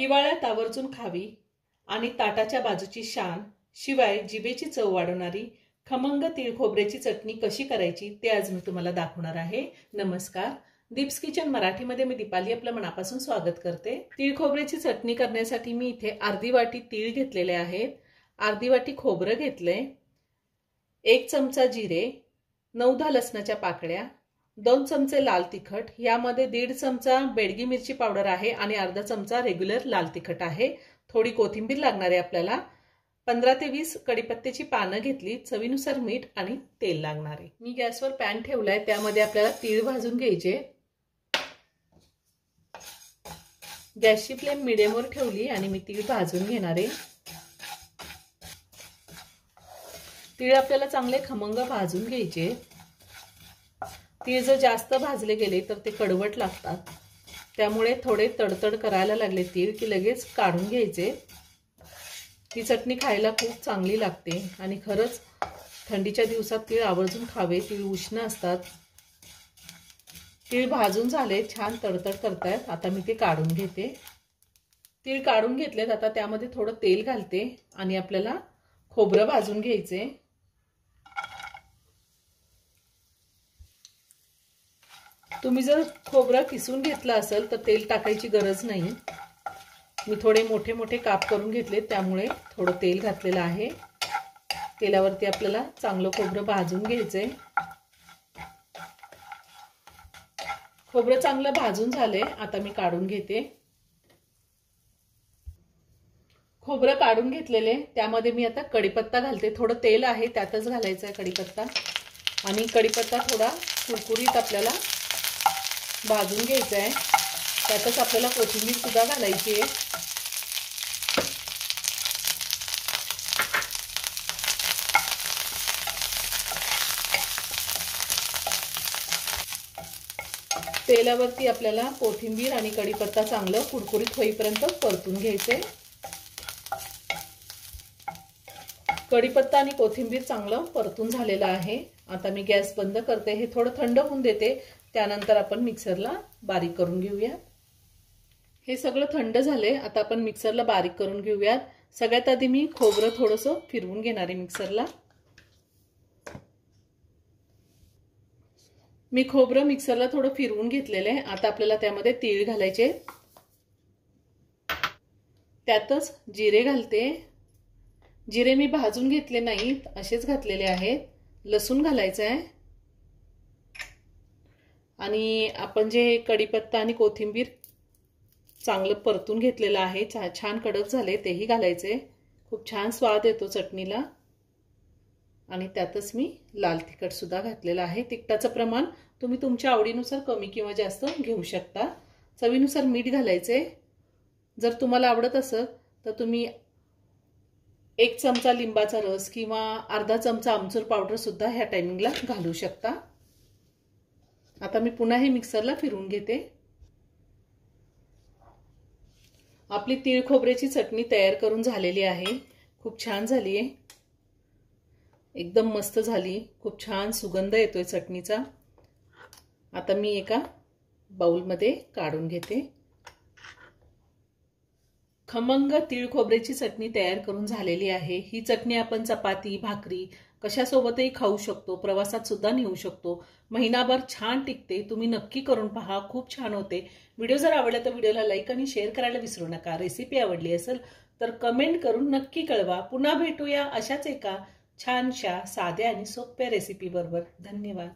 हिवाळ्यात आवर्जून खावी आणि ताटाच्या बाजूची शान, शिवाय जिभेची चव वाढवणारी खमंग तीळ खोबऱ्याची चटणी कशी करायची ते आज मी तुम्हाला दाखवणार आहे। नमस्कार, दीप्स किचन मराठीमध्ये मी दीपाली आपलं मनापासून स्वागत करते। तीळ खोबऱ्याची चटणी करण्यासाठी मी इथे अर्धी वाटी तीळ घेतलेले आहेत, अर्धी वाटी खोबरं घेतले, 1 चमचा जिरे, 9-10 लसणाच्या पाकळ्या, 2 चमचे लाल तिखट, यामध्ये 1.5 चमचा बेडगी मिरची पावडर आहे आणि अर्धा चमचा रेग्युलर लाल तिखट आहे। थोडी कोथिंबीर लागणार आहे आपल्याला। 15 ते 20 कढीपत्त्याची पानं घेतली, चवीनुसार मीठ आणि तेल लागणार आहे। मी गॅसवर पॅन ठेवलाय, त्यामध्ये आपल्याला तीळ भाजून घ्यायचे। गॅसची फ्लेम मीडियमवर ठेवली आणि मी तीळ भाजून घेणार आहे। तीळ आपल्याला चांगले खमंग भाजून घ्यायचे। तीळ जर जास्त भाजले गेले तर ते कडवट लागतात, त्यामुळे थोडे तडतड करायला लागले तीळ की लगेच काढून घ्यायचे। ही चटणी खायला खूप चांगली लागते आणि खरंच थंडीच्या दिवसात तीळ आवर्जून खावे, तीळ उष्ण असतात। तीळ भाजून झाले, छान तडतड करतायत, आता मी ते काढून घेते। तीळ काढून घेतलेत, आता त्यामध्ये थोडं तेल घालते आणि आपल्याला खोबरं भाजून घ्यायचे। तुम्ही जर खोबरं किसून घेतलं असेल तर तेल टाकायची गरज नाही। मी थोडे मोठे मोठे काप करून घेतले, त्यामुळे थोडं तेल घातलेलं आहे। तेलावरती आपल्याला चांगलं खोबरं भाजून घ्यायचंय। खोबरं चांगलं भाजून झाले, आता मी काढून घेते। खोबरं काढून घेतलेले, त्यामध्ये मी आता कढीपत्ता घालते। थोडं तेल आहे त्यातच घालायचा आहे कढीपत्ता, आणि कढीपत्ता थोडा कुरकुरीत आपल्याला भाजून घ्यायचा आहे। त्यातच आपल्याला कोथिंबीर सुद्धा घालायची आहे। तेलावरती आपल्याला कोथिंबीर आणि कढीपत्ता चांगलं कुरकुरीत होईपर्यंत परतून घ्यायचे। कढीपत्ता आणि कोथिंबीर चांगलं परतून झालेलं आहे। आता मी गॅस बंद करते, हे थोडं थंड होऊन देते, त्यानंतर आपण मिक्सरला बारीक करून घेऊया। हे सगळं थंड झाले, आता आपण मिक्सरला बारीक करून घेऊयात। सगळ्यात आधी मी खोबरं थोडंसं फिरवून घेणार आहे मिक्सरला। मी खोबरं मिक्सरला थोडं फिरवून घेतलेलं आहे। आता आपल्याला त्यामध्ये तीळ घालायचे, त्यातच जिरे घालते। जिरे मी भाजून घेतले नाहीत, असेच घातलेले आहेत। लसूण घालायचं आहे आणि आपण जे कढीपत्ता आणि कोथिंबीर चांगलं परतून घेतलेलं आहे, छान कडक झाले, तेही घालायचे। खूप छान स्वाद येतो चटणीला। आणि त्यातच मी लाल तिखट सुद्धा घातलेलं आहे। तिखटाचं प्रमाण तुम्ही तुमच्या आवडीनुसार कमी किंवा जास्त घेऊ शकता। चवीनुसार मीठ घालायचे। जर तुम्हाला आवडत असेल तर तुम्ही 1 चमचा लिंबाचा रस किंवा अर्धा चमचा आमचूर पावडर सुद्धा ह्या टायमिंगला घालू शकता। आता मी पुन्हा हे मिक्सरला फिरवून घेते। आपली तीळ खोबऱ्याची चटणी तयार करून झालेली आहे। खूप छान झाली आहे, एकदम मस्त झाली, खूप छान सुगंध येतोय चटणीचा। आता मी एका बाउलमध्ये काढून घेते। खमंग तीळ खोबऱ्याची चटणी तयार करून झालेली आहे। ही चटणी आपण चपाती, भाकरी कशासोबतही खाऊ शकतो, प्रवासात सुद्धा नेऊ शकतो। महिनाभर छान टिकते, तुम्ही नक्की करून पहा, खूप छान होते। व्हिडिओ जर आवडला तर व्हिडिओला लाईक आणि शेअर करायला विसरू नका। रेसिपी आवडली असेल तर कमेंट करून नक्की कळवा। पुन्हा भेटूया अशाच एका छानशा साध्या आणि सोप्या रेसिपी बरोबर। धन्यवाद।